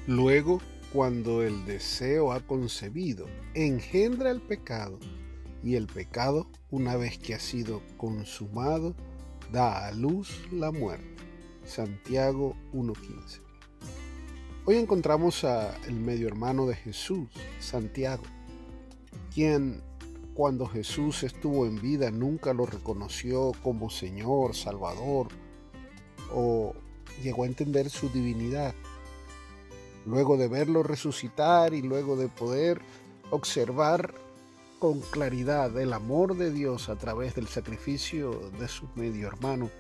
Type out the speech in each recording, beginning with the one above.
Luego, cuando el deseo ha concebido, engendra el pecado, y el pecado, una vez que ha sido consumado, da a luz la muerte. Santiago 1:15. Hoy encontramos a el medio hermano de Jesús, Santiago, quien cuando Jesús estuvo en vida nunca lo reconoció como Señor, Salvador, o llegó a entender su divinidad. Luego de verlo resucitar y luego de poder observar con claridad el amor de Dios a través del sacrificio de su medio hermano,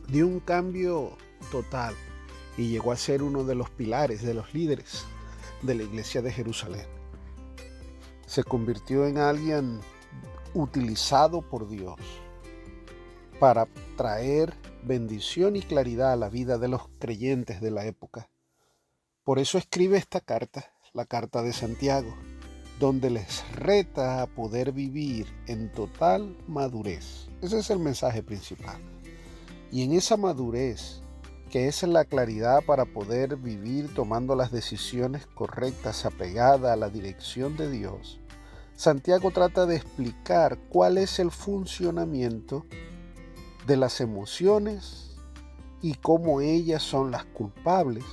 dio un cambio total y llegó a ser uno de los pilares, de los líderes de la iglesia de Jerusalén. Se convirtió en alguien utilizado por Dios para traer bendición y claridad a la vida de los creyentes de la época. Por eso escribe esta carta, la carta de Santiago, donde les reta a poder vivir en total madurez. Ese es el mensaje principal. Y en esa madurez, que es la claridad para poder vivir tomando las decisiones correctas apegada a la dirección de Dios, Santiago trata de explicar cuál es el funcionamiento de las emociones y cómo ellas son las culpables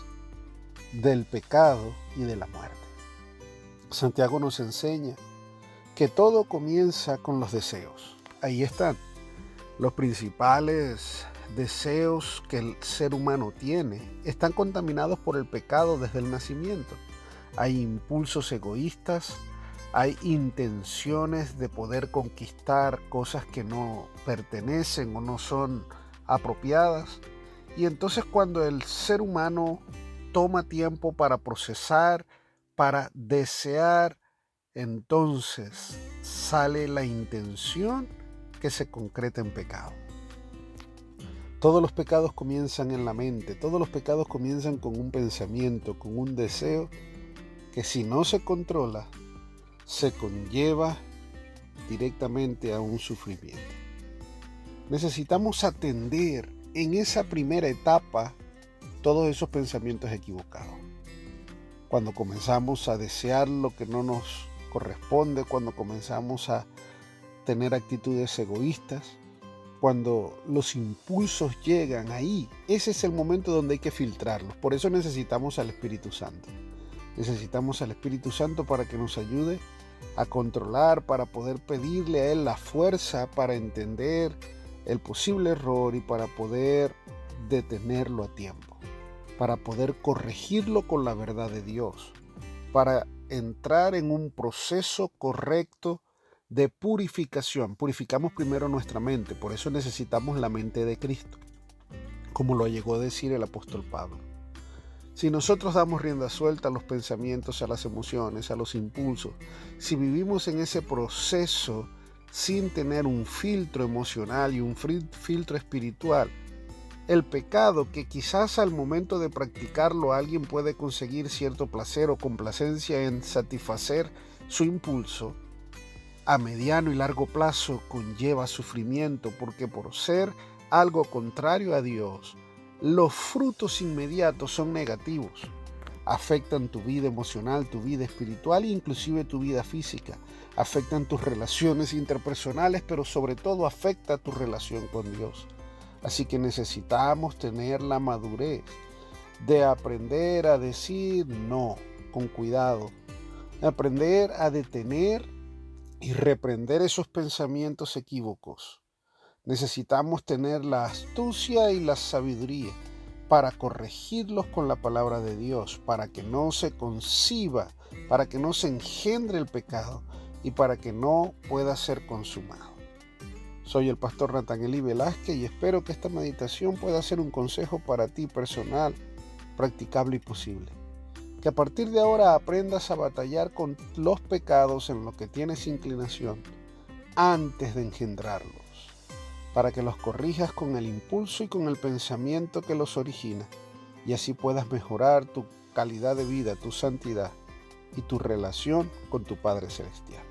del pecado y de la muerte. Santiago nos enseña que todo comienza con los deseos. Ahí están los principales deseos que el ser humano tiene. Están contaminados por el pecado desde el nacimiento. Hay impulsos egoístas, hay intenciones de poder conquistar cosas que no pertenecen o no son apropiadas. Y entonces cuando el ser humano toma tiempo para procesar, para desear, entonces sale la intención que se concreta en pecado. Todos los pecados comienzan en la mente, todos los pecados comienzan con un pensamiento, con un deseo que si no se controla, se conlleva directamente a un sufrimiento. Necesitamos atender en esa primera etapa todos esos pensamientos equivocados. Cuando comenzamos a desear lo que no nos corresponde, cuando comenzamos a tener actitudes egoístas, cuando los impulsos llegan ahí, ese es el momento donde hay que filtrarlos. Por eso necesitamos al Espíritu Santo. Necesitamos al Espíritu Santo para que nos ayude a controlar, para poder pedirle a Él la fuerza para entender el posible error y para poder detenerlo a tiempo, para poder corregirlo con la verdad de Dios, para entrar en un proceso correcto de purificación. Purificamos primero nuestra mente, por eso necesitamos la mente de Cristo, como lo llegó a decir el apóstol Pablo. Si nosotros damos rienda suelta a los pensamientos, a las emociones, a los impulsos, si vivimos en ese proceso sin tener un filtro emocional y un filtro espiritual, el pecado, que quizás al momento de practicarlo alguien puede conseguir cierto placer o complacencia en satisfacer su impulso, a mediano y largo plazo conlleva sufrimiento, porque por ser algo contrario a Dios, los frutos inmediatos son negativos. Afectan tu vida emocional, tu vida espiritual e inclusive tu vida física. Afectan tus relaciones interpersonales, pero sobre todo afecta tu relación con Dios. Así que necesitamos tener la madurez de aprender a decir no con cuidado, de aprender a detener y reprender esos pensamientos equívocos. Necesitamos tener la astucia y la sabiduría para corregirlos con la palabra de Dios, para que no se conciba, para que no se engendre el pecado y para que no pueda ser consumado. Soy el pastor Nathanael Velázquez y espero que esta meditación pueda ser un consejo para ti personal, practicable y posible. Que a partir de ahora aprendas a batallar con los pecados en los que tienes inclinación antes de engendrarlos, para que los corrijas con el impulso y con el pensamiento que los origina, y así puedas mejorar tu calidad de vida, tu santidad y tu relación con tu Padre Celestial.